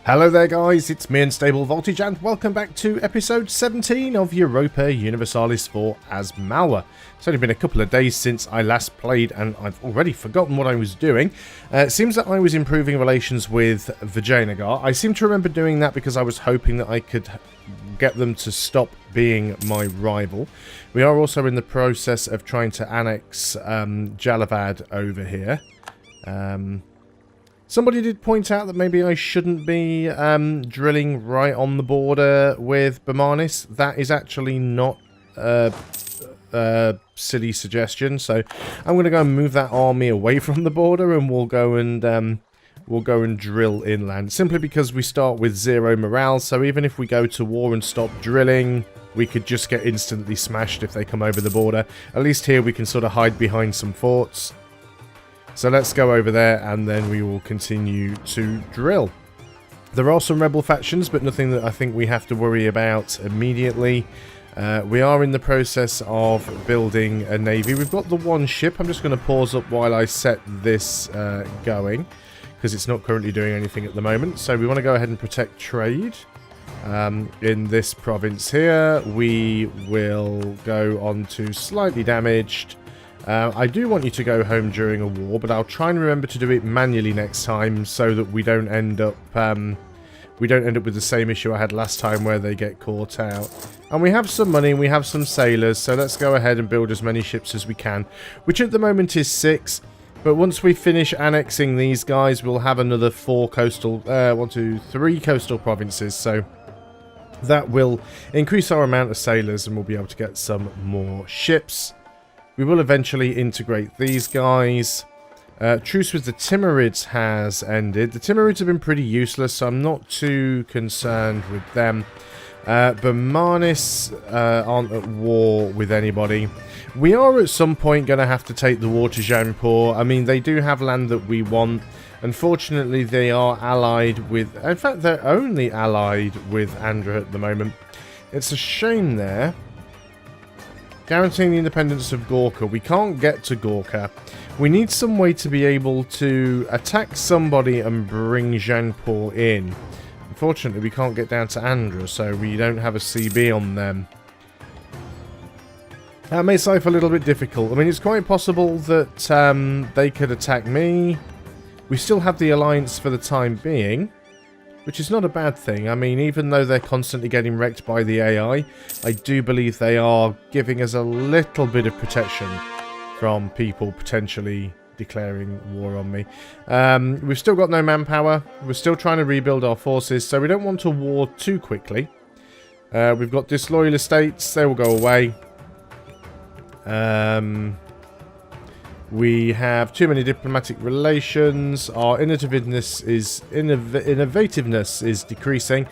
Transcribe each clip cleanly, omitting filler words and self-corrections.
Hello there guys, it's me Unstable Voltage and welcome back to episode 17 of Europa Universalis for as Malwa. It's only been a couple of days since I last played and I've already forgotten what I was doing. It seems that I was improving relations with VIII. I seem to remember doing that because I was hoping that I could get them to stop being my rival. We are also in the process of trying to annex Jalavad over here. Somebody did point out that maybe I shouldn't be drilling right on the border with Bermanis. That is actually not a silly suggestion. So I'm going to go and move that army away from the border, and we'll go and drill inland. Simply because we start with 0 morale. So even if we go to war and stop drilling, we could just get instantly smashed if they come over the border. At least here we can sort of hide behind some forts. So let's go over there and then we will continue to drill. There are some rebel factions, but nothing that I think we have to worry about immediately. We are in the process of building a navy. We've got the one ship. I'm just going to pause up while I set this going, because it's not currently doing anything at the moment. So we want to go ahead and protect trade. In this province here, we will go on to slightly damaged. I do want you to go home during a war, but I'll try and remember to do it manually next time so that we don't end up with the same issue I had last time where they get caught out. And we have some money, we have some sailors, so let's go ahead and build as many ships as we can, which at the moment is 6. But once we finish annexing these guys, we'll have another 3 coastal provinces, so that will increase our amount of sailors and we'll be able to get some more ships. We will eventually integrate these guys. Truce with the Timurids has ended. The Timurids have been pretty useless, so I'm not too concerned with them. Bermanis aren't at war with anybody. We are at some point going to have to take the war to Jaipur. I mean, they do have land that we want. Unfortunately, they are allied with... In fact, they're only allied with Andhra at the moment. It's a shame there. Guaranteeing the independence of Gorkha. We can't get to Gorkha. We need some way to be able to attack somebody and bring Jaipur in. Unfortunately, we can't get down to Andhra, so we don't have a CB on them. That makes life a little bit difficult. I mean, it's quite possible that they could attack me. We still have the alliance for the time being, which is not a bad thing. I mean, even though they're constantly getting wrecked by the AI, I do believe they are giving us a little bit of protection from people potentially declaring war on me. We've still got no manpower. We're still trying to rebuild our forces, so we don't want to war too quickly. We've got disloyal estates. They will go away. We have too many diplomatic relations. Our innovativeness is decreasing.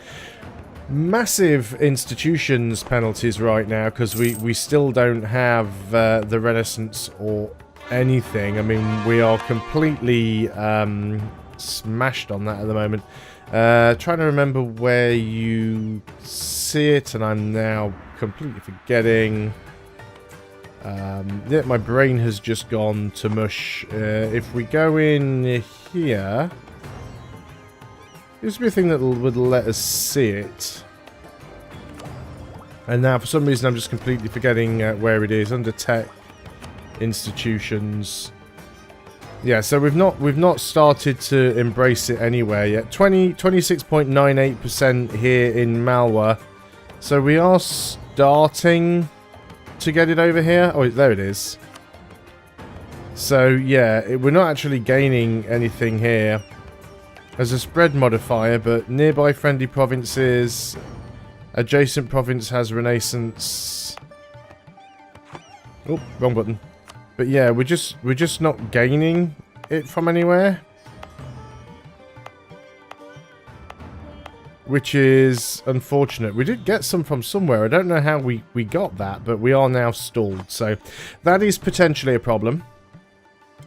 Massive institutions penalties right now because we still don't have the Renaissance or anything. I mean, we are completely smashed on that at the moment. Trying to remember where you see it, and I'm now completely forgetting. Yeah, my brain has just gone to mush. If we go in here, this would be a thing that would let us see it. And now, for some reason, I'm just completely forgetting where it is. Under tech, institutions. Yeah, so we've not started to embrace it anywhere yet. 26.98% here in Malwa. So we are starting to get it over here. Oh, there it is. So yeah, we're not actually gaining anything here. There's a spread modifier, but nearby friendly provinces, adjacent province has Renaissance. Oh, wrong button. But yeah, we're just not gaining it from anywhere, which is unfortunate. We did get some from somewhere. I don't know how we got that, but we are now stalled. So that is potentially a problem.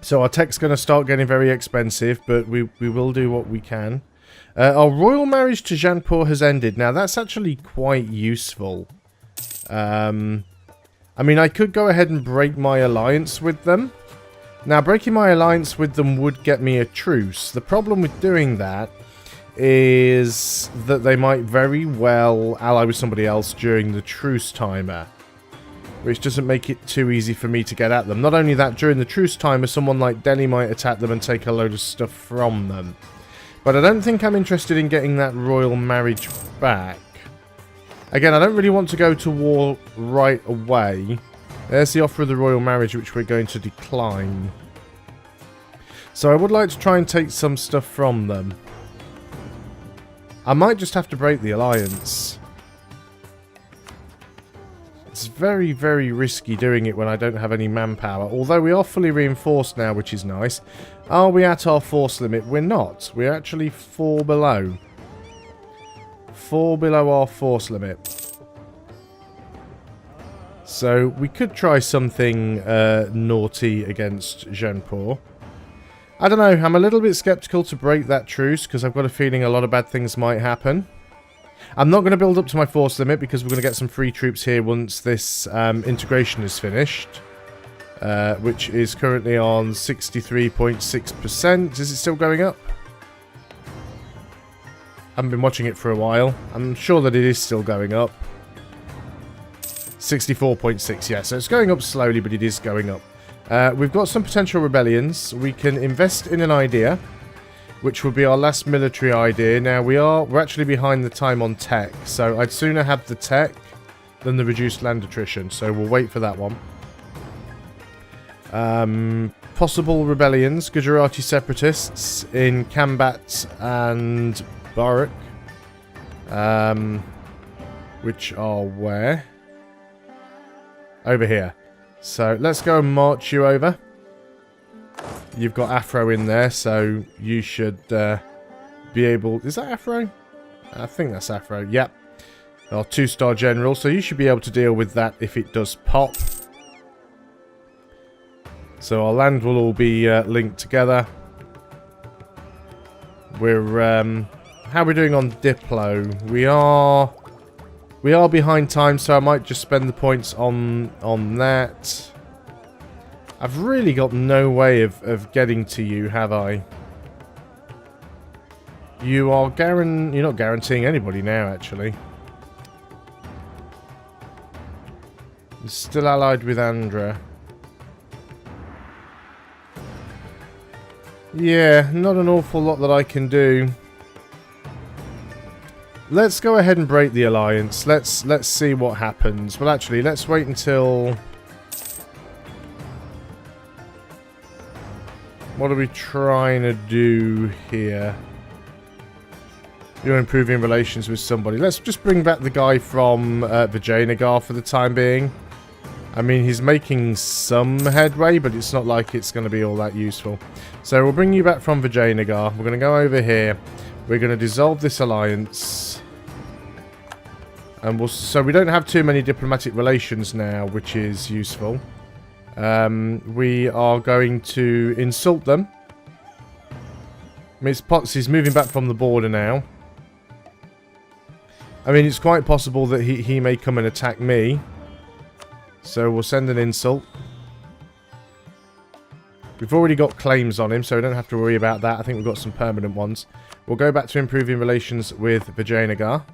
So our tech's going to start getting very expensive, but we will do what we can. Our royal marriage to Jaipur has ended. Now, that's actually quite useful. I mean, I could go ahead and break my alliance with them. Now, breaking my alliance with them would get me a truce. The problem with doing that is that they might very well ally with somebody else during the truce timer, which doesn't make it too easy for me to get at them. Not only that, during the truce timer, someone like Delhi might attack them and take a load of stuff from them. But I don't think I'm interested in getting that royal marriage back. Again, I don't really want to go to war right away. There's the offer of the royal marriage, which we're going to decline. So I would like to try and take some stuff from them. I might just have to break the alliance. It's very, very risky doing it when I don't have any manpower. Although we are fully reinforced now, which is nice. Are we at our force limit? We're not. We're actually 4 below. 4 below our force limit. So we could try something naughty against Jeanport. I don't know, I'm a little bit skeptical to break that truce because I've got a feeling a lot of bad things might happen. I'm not going to build up to my force limit because we're going to get some free troops here once this integration is finished. Which is currently on 63.6%. Is it still going up? I haven't been watching it for a while. I'm sure that it is still going up. 64.6, yeah, so it's going up slowly, but it is going up. We've got some potential rebellions. We can invest in an idea, which will be our last military idea. Now, we're actually behind the time on tech, so I'd sooner have the tech than the reduced land attrition, so we'll wait for that one. Possible rebellions, Gujarati separatists in Kambat and Barak, which are where? Over here. So let's go and march you over. You've got Afro in there, so you should be able... Is that Afro? I think that's Afro, yep. Our 2-star general, so you should be able to deal with that if it does pop. So our land will all be linked together. We're... how are we doing on Diplo? We are behind time, so I might just spend the points on that. I've really got no way of getting to you, have I? You're not guaranteeing anybody now, actually. You're still allied with Andra. Yeah, not an awful lot that I can do. Let's go ahead and break the alliance. Let's see what happens. Well, actually, let's wait until... What are we trying to do here? You're improving relations with somebody. Let's just bring back the guy from Vijayanagar for the time being. I mean, he's making some headway, but it's not like it's going to be all that useful. So we'll bring you back from Vijayanagar. We're going to go over here. We're going to dissolve this alliance. And so we don't have too many diplomatic relations now, which is useful. We are going to insult them. Miss Potts is moving back from the border now. I mean, it's quite possible that he may come and attack me. So we'll send an insult. We've already got claims on him, so we don't have to worry about that. I think we've got some permanent ones. We'll go back to improving relations with Vijayanagar.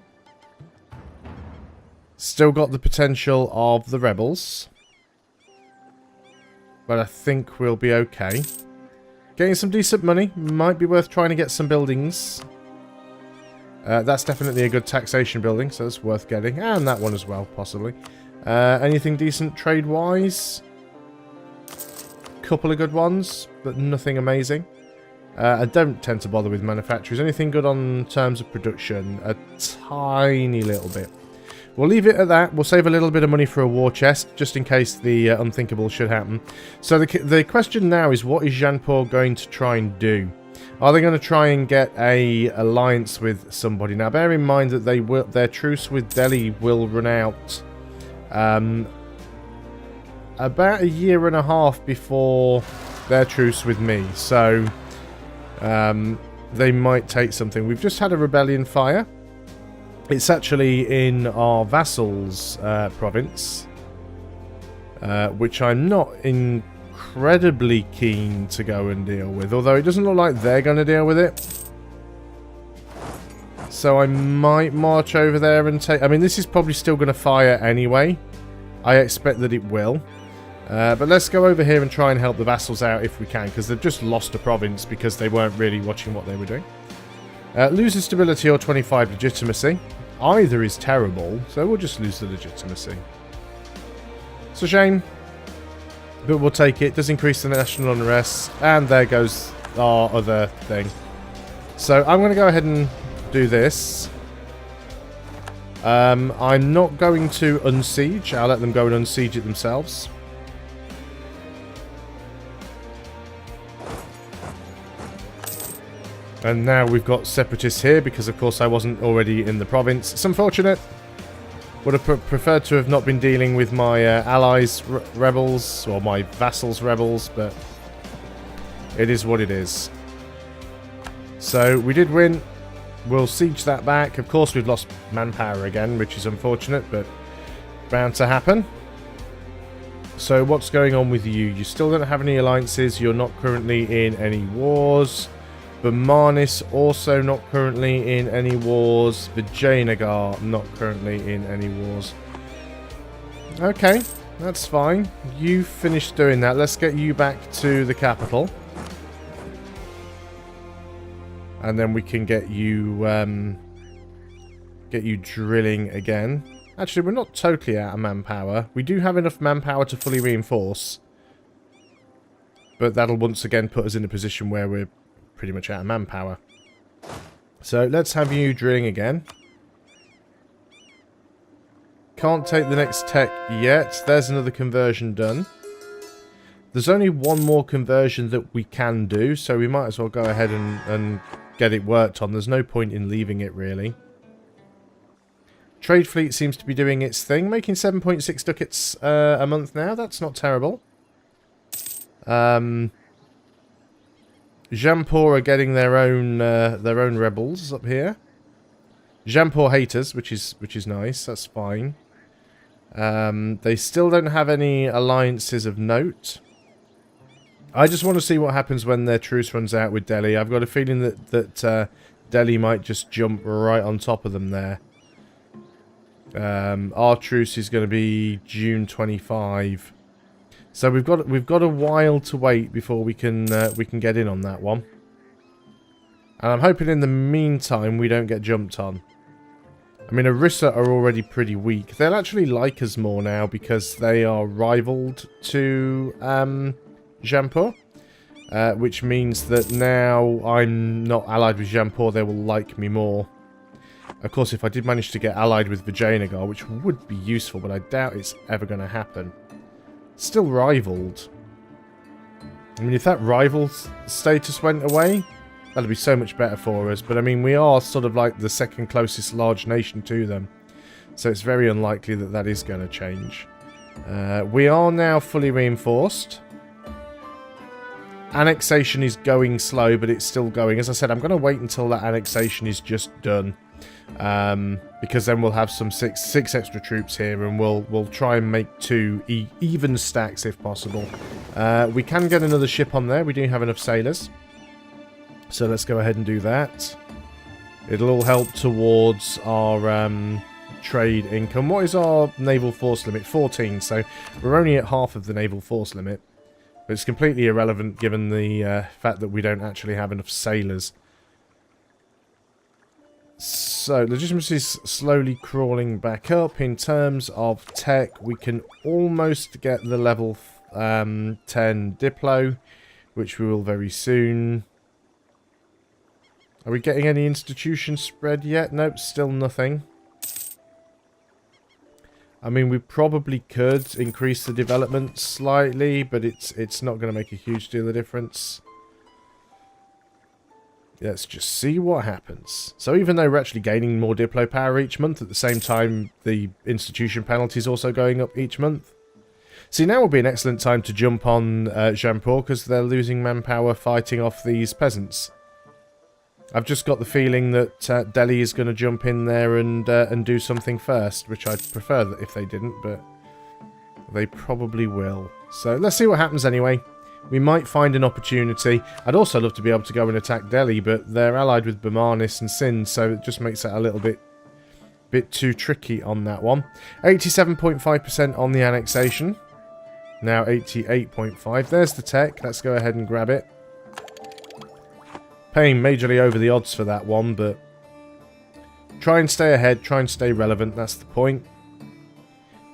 Still got the potential of the rebels. But I think we'll be okay. Getting some decent money. Might be worth trying to get some buildings. That's definitely a good taxation building, so that's worth getting. And that one as well, possibly. Anything decent trade-wise? Couple of good ones, but nothing amazing. I don't tend to bother with manufacturers. Anything good on terms of production? A tiny little bit. We'll leave it at that. We'll save a little bit of money for a war chest, just in case the unthinkable should happen. So the question now is, what is Jeanport going to try and do? Are they going to try and get a alliance with somebody? Now, bear in mind that their truce with Delhi will run out about a year and a half before their truce with me. So they might take something. We've just had a rebellion fire. It's actually in our Vassal's province, which I'm not incredibly keen to go and deal with, although it doesn't look like they're going to deal with it. So I might march over there and take... I mean, this is probably still going to fire anyway. I expect that it will. But let's go over here and try and help the vassals out if we can, because they've just lost a province because they weren't really watching what they were doing. Loses stability or 25 legitimacy. Either is terrible, so we'll just lose the legitimacy. It's a shame, but we'll take it. Does increase the national unrest, and there goes our other thing. So I'm going to go ahead and do this. I'm not going to unsiege. I'll let them go and unsiege it themselves. And now we've got separatists here because, of course, I wasn't already in the province. It's unfortunate. Would have preferred to have not been dealing with my allies' rebels, or my vassals' rebels, but it is what it is. So, we did win. We'll siege that back. Of course, we've lost manpower again, which is unfortunate, but bound to happen. So, what's going on with you? You still don't have any alliances. You're not currently in any wars. Bermanis also not currently in any wars. Vijayanagar not currently in any wars. Okay, that's fine. You finished doing that. Let's get you back to the capital. And then we can get you drilling again. Actually, we're not totally out of manpower. We do have enough manpower to fully reinforce. But that'll once again put us in a position where we're pretty much out of manpower. So let's have you drilling again. Can't take the next tech yet. There's another conversion done. There's only one more conversion that we can do, so we might as well go ahead and get it worked on. There's no point in leaving it, really. Trade fleet seems to be doing its thing, making 7.6 ducats a month now. That's not terrible. Jampur are getting their own rebels up here. Jampur haters, which is nice. That's fine. They still don't have any alliances of note. I just want to see what happens when their truce runs out with Delhi. I've got a feeling that Delhi might just jump right on top of them there. Our truce is going to be June 25. So we've got a while to wait before we can get in on that one. And I'm hoping in the meantime we don't get jumped on. I mean, Orissa are already pretty weak. They'll actually like us more now because they are rivaled to Jampur. Which means that now I'm not allied with Jampur, they will like me more. Of course, if I did manage to get allied with Vijayanagar, which would be useful, but I doubt it's ever going to happen. Still rivaled. I mean, if that rival status went away, that'd be so much better for us. But I mean, we are sort of like the second closest large nation to them. So it's very unlikely that that is going to change. We are now fully reinforced. Annexation is going slow, but it's still going. As I said, I'm going to wait until that annexation is just done. Because then we'll have some six extra troops here, and we'll try and make two even stacks if possible. We can get another ship on there. We do have enough sailors, so let's go ahead and do that. It'll all help towards our trade income. What is our naval force limit? 14. So we're only at half of the naval force limit, but it's completely irrelevant given the fact that we don't actually have enough sailors. So, legitimacy is slowly crawling back up. In terms of tech, we can almost get the level 10 Diplo, which we will very soon. Are we getting any institution spread yet? Nope, still nothing. I mean, we probably could increase the development slightly, but it's not going to make a huge deal of difference. Let's just see what happens. So even though we're actually gaining more Diplo power each month, at the same time the institution penalty is also going up each month. See, now will be an excellent time to jump on Jampur because they're losing manpower fighting off these peasants. I've just got the feeling that Delhi is going to jump in there and do something first, which I'd prefer that if they didn't, but they probably will. So let's see what happens anyway. We might find an opportunity. I'd also love to be able to go and attack Delhi, but they're allied with Bamanis and Sind, so it just makes that a little bit too tricky on that one. 87.5% on the annexation. Now 88.5. There's the tech. Let's go ahead and grab it. Paying majorly over the odds for that one, but try and stay ahead, try and stay relevant, that's the point.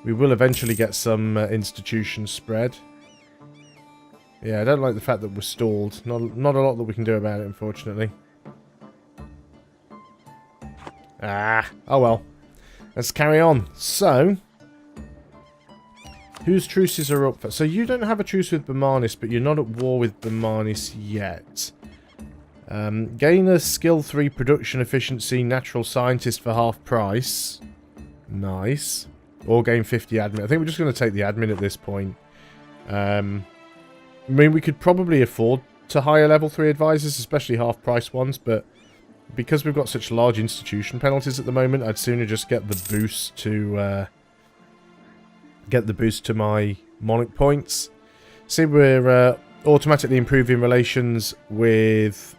We will eventually get some institution spread. Yeah, I don't like the fact that we're stalled. Not a lot that we can do about it, unfortunately. Ah, oh well. Let's carry on. So, whose truces are up for? So you don't have a truce with Bamanis, but you're not at war with Bamanis yet. Gain a skill 3 production efficiency natural scientist for half price. Nice. Or gain 50 admin. I think we're just going to take the admin at this point. I mean, we could probably afford to hire level 3 advisors, especially half price ones, but because we've got such large institution penalties at the moment, I'd sooner just get the boost to my Monarch points. See, we're automatically improving relations with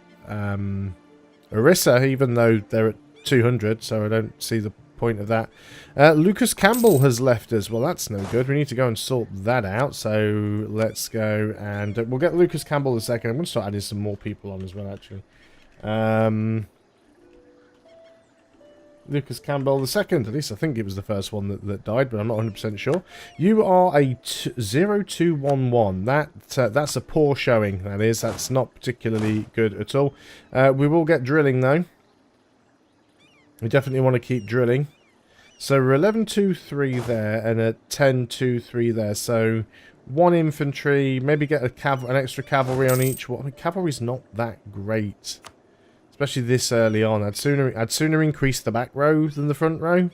Orissa, even though they're at 200, so I don't see the point of that. Lucas Campbell has left us. Well, that's no good. We need to go and sort that out, so let's go and we'll get Lucas Campbell in a second. I'm going to start adding some more people on as well, actually. Lucas Campbell the second, at least I think it was the first one that died, but I'm not 100% sure. You are a 0211. That's a poor showing, that is. That's not particularly good at all. We will get drilling, though. We definitely want to keep drilling. So we're 11-2-3 there and a 10-2-3 there. So 1 infantry, maybe get an extra cavalry on each. Well, I mean, cavalry's not that great. Especially this early on. I'd sooner increase the back row than the front row.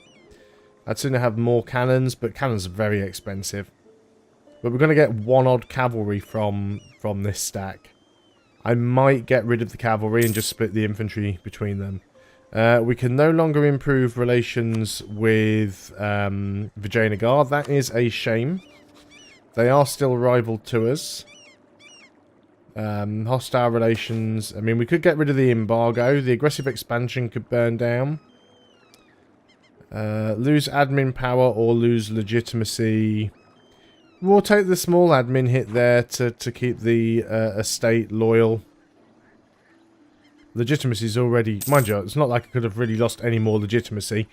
I'd sooner have more cannons, but cannons are very expensive. But we're going to get 1 odd cavalry from this stack. I might get rid of the cavalry and just split the infantry between them. We can no longer improve relations with Vijayanagar. That is a shame. They are still rival to us. Hostile relations. I mean, we could get rid of the embargo. The aggressive expansion could burn down. Lose admin power or lose legitimacy. We'll take the small admin hit there to keep the estate loyal. Legitimacy is already... Mind you, it's not like I could have really lost any more legitimacy.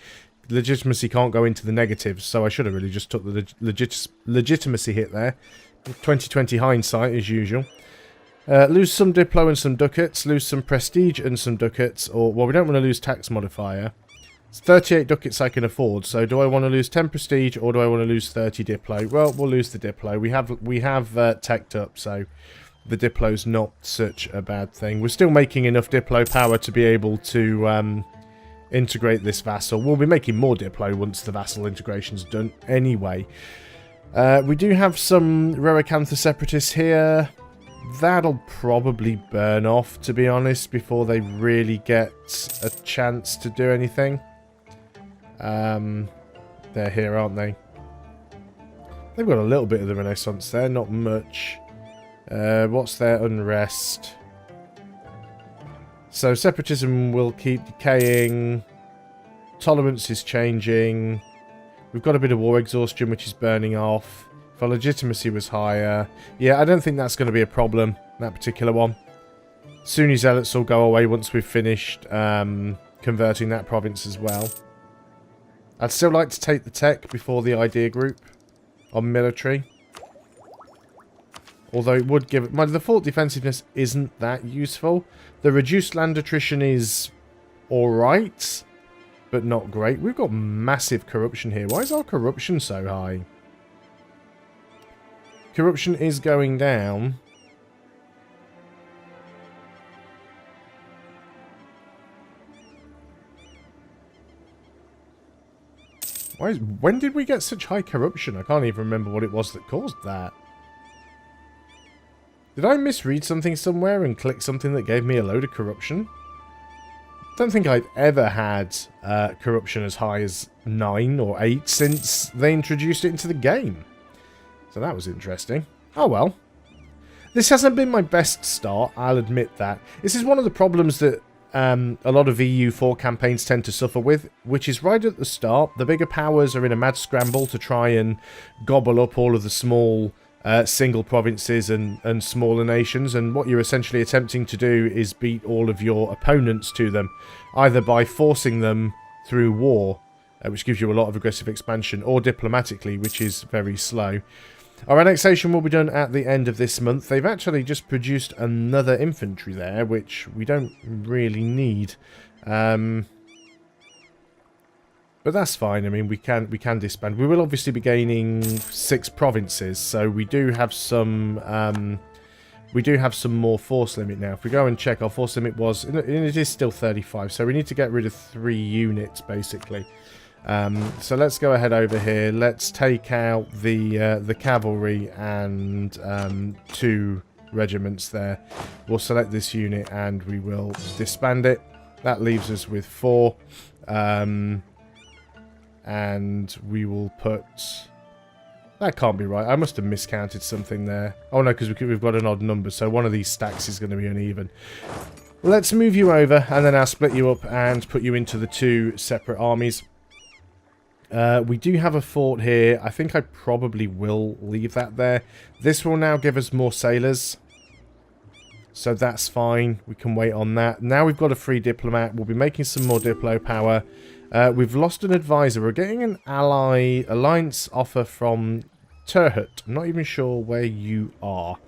Legitimacy can't go into the negatives, so I should have really just took the legitimacy hit there. 2020 hindsight, as usual. Lose some Diplo and some ducats. Lose some prestige and some ducats. Or, well, we don't want to lose tax modifier. It's 38 ducats I can afford. So, do I want to lose 10 prestige or do I want to lose 30 Diplo? Well, we'll lose the Diplo. We have teched up, so the Diplo's not such a bad thing. We're still making enough Diplo power to be able to integrate this Vassal. We'll be making more Diplo once the Vassal integration's done anyway. We do have some Rurikantha separatists here. That'll probably burn off, to be honest, before they really get a chance to do anything. They're here, aren't they? They've got a little bit of the Renaissance there, not much. What's their unrest? So separatism will keep decaying. Tolerance is changing. We've got a bit of war exhaustion, which is burning off. If our legitimacy was higher. Yeah, I don't think that's going to be a problem, that particular one. Sunni zealots will go away once we've finished converting that province as well. I'd still like to take the tech before the idea group on military. Although it would give... My default defensiveness isn't that useful. The reduced land attrition is alright, but not great. We've got massive corruption here. Why is our corruption so high? Corruption is going down. When did we get such high corruption? I can't even remember what it was that caused that. Did I misread something somewhere and click something that gave me a load of corruption? I don't think I've ever had corruption as high as 9 or 8 since they introduced it into the game. So that was interesting. Oh well. This hasn't been my best start, I'll admit that. This is one of the problems that a lot of EU4 campaigns tend to suffer with, which is right at the start. The bigger powers are in a mad scramble to try and gobble up all of the small single provinces and smaller nations, and what you're essentially attempting to do is beat all of your opponents to them, either by forcing them through war, which gives you a lot of aggressive expansion, or diplomatically, which is very slow. Our annexation will be done at the end of this month. They've actually just produced another infantry there, which we don't really need. But that's fine. I mean, we can disband. We will obviously be gaining 6 provinces, so we do have some more force limit now. If we go and check, our force limit was, and it is still 35, so we need to get rid of 3 units basically. So let's go ahead over here. Let's take out the cavalry and 2 regiments there. We'll select this unit and we will disband it. That leaves us with 4. And we will put... That can't be right. I must have miscounted something there. Oh no, because we've got an odd number, so one of these stacks is going to be uneven. Let's move you over, and then I'll split you up and put you into the 2 separate armies. We do have a fort here. I think I probably will leave that there. This will now give us more sailors, so that's fine. We can wait on that. Now we've got a free diplomat. We'll be making some more Diplo power. We've lost an advisor. We're getting an alliance offer from Turhut. I'm not even sure where you are.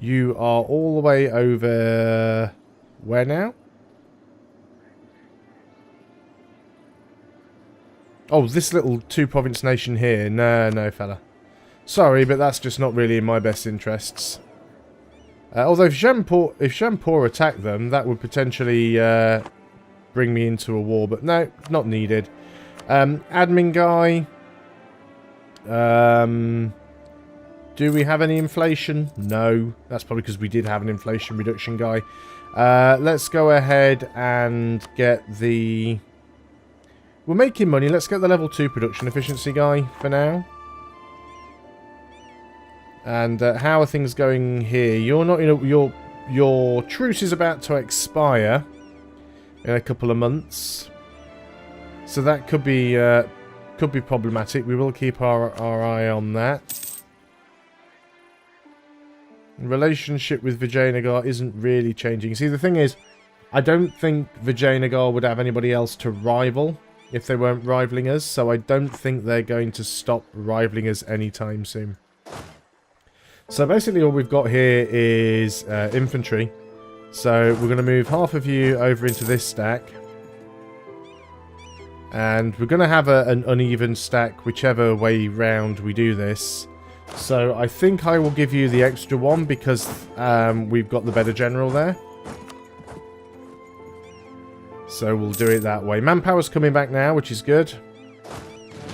You are all the way over... Where now? Oh, this little 2-province nation here. No, fella. Sorry, but that's just not really in my best interests. Although if Jampur attacked them, that would potentially bring me into a war. But no, not needed. Admin guy. Do we have any inflation? No. That's probably because we did have an inflation reduction guy. Let's go ahead and get the... We're making money. Let's get the level 2 production efficiency guy for now. And how are things going here? You're not, your truce is about to expire in a couple of months, so that could be problematic. We will keep our eye on that. Relationship with Vijayanagar isn't really changing. See, the thing is, I don't think Vijayanagar would have anybody else to rival if they weren't rivaling us, so I don't think they're going to stop rivaling us anytime soon. So basically all we've got here is infantry. So we're going to move half of you over into this stack. And we're going to have an uneven stack whichever way round we do this. So I think I will give you the extra one because we've got the better general there. So we'll do it that way. Manpower's coming back now, which is good.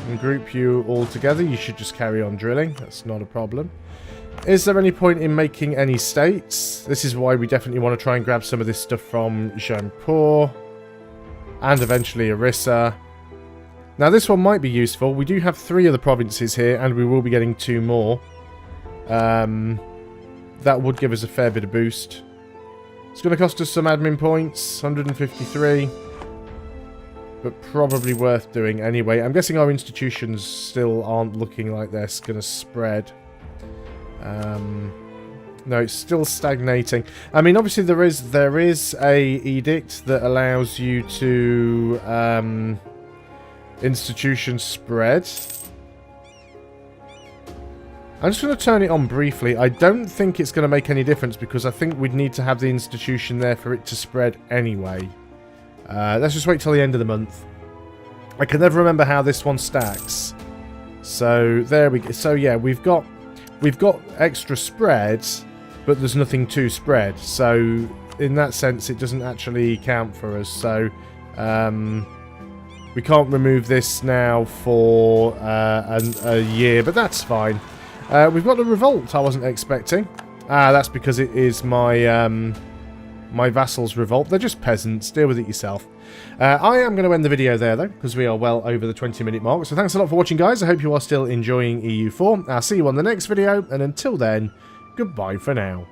And group you all together. You should just carry on drilling. That's not a problem. Is there any point in making any states? This is why we definitely want to try and grab some of this stuff from Jampur. And eventually Orissa. Now this one might be useful. We do have 3 of the provinces here, and we will be getting 2 more. That would give us a fair bit of boost. It's going to cost us some admin points, 153. But probably worth doing anyway. I'm guessing our institutions still aren't looking like they're going to spread. No, it's still stagnating. I mean, obviously there is a edict that allows you to institutions spread. I'm just going to turn it on briefly. I don't think it's going to make any difference because I think we'd need to have the institution there for it to spread anyway. Let's just wait till the end of the month. I can never remember how this one stacks. So there we go. So yeah, we've got extra spreads, but there's nothing to spread. So in that sense, it doesn't actually count for us. So we can't remove this now for a year, but that's fine. We've got the revolt I wasn't expecting. That's because it is my my vassals revolt. They're just peasants. Deal with it yourself. I am going to end the video there, though, because we are well over the 20-minute mark. So thanks a lot for watching, guys. I hope you are still enjoying EU4. I'll see you on the next video, and until then, goodbye for now.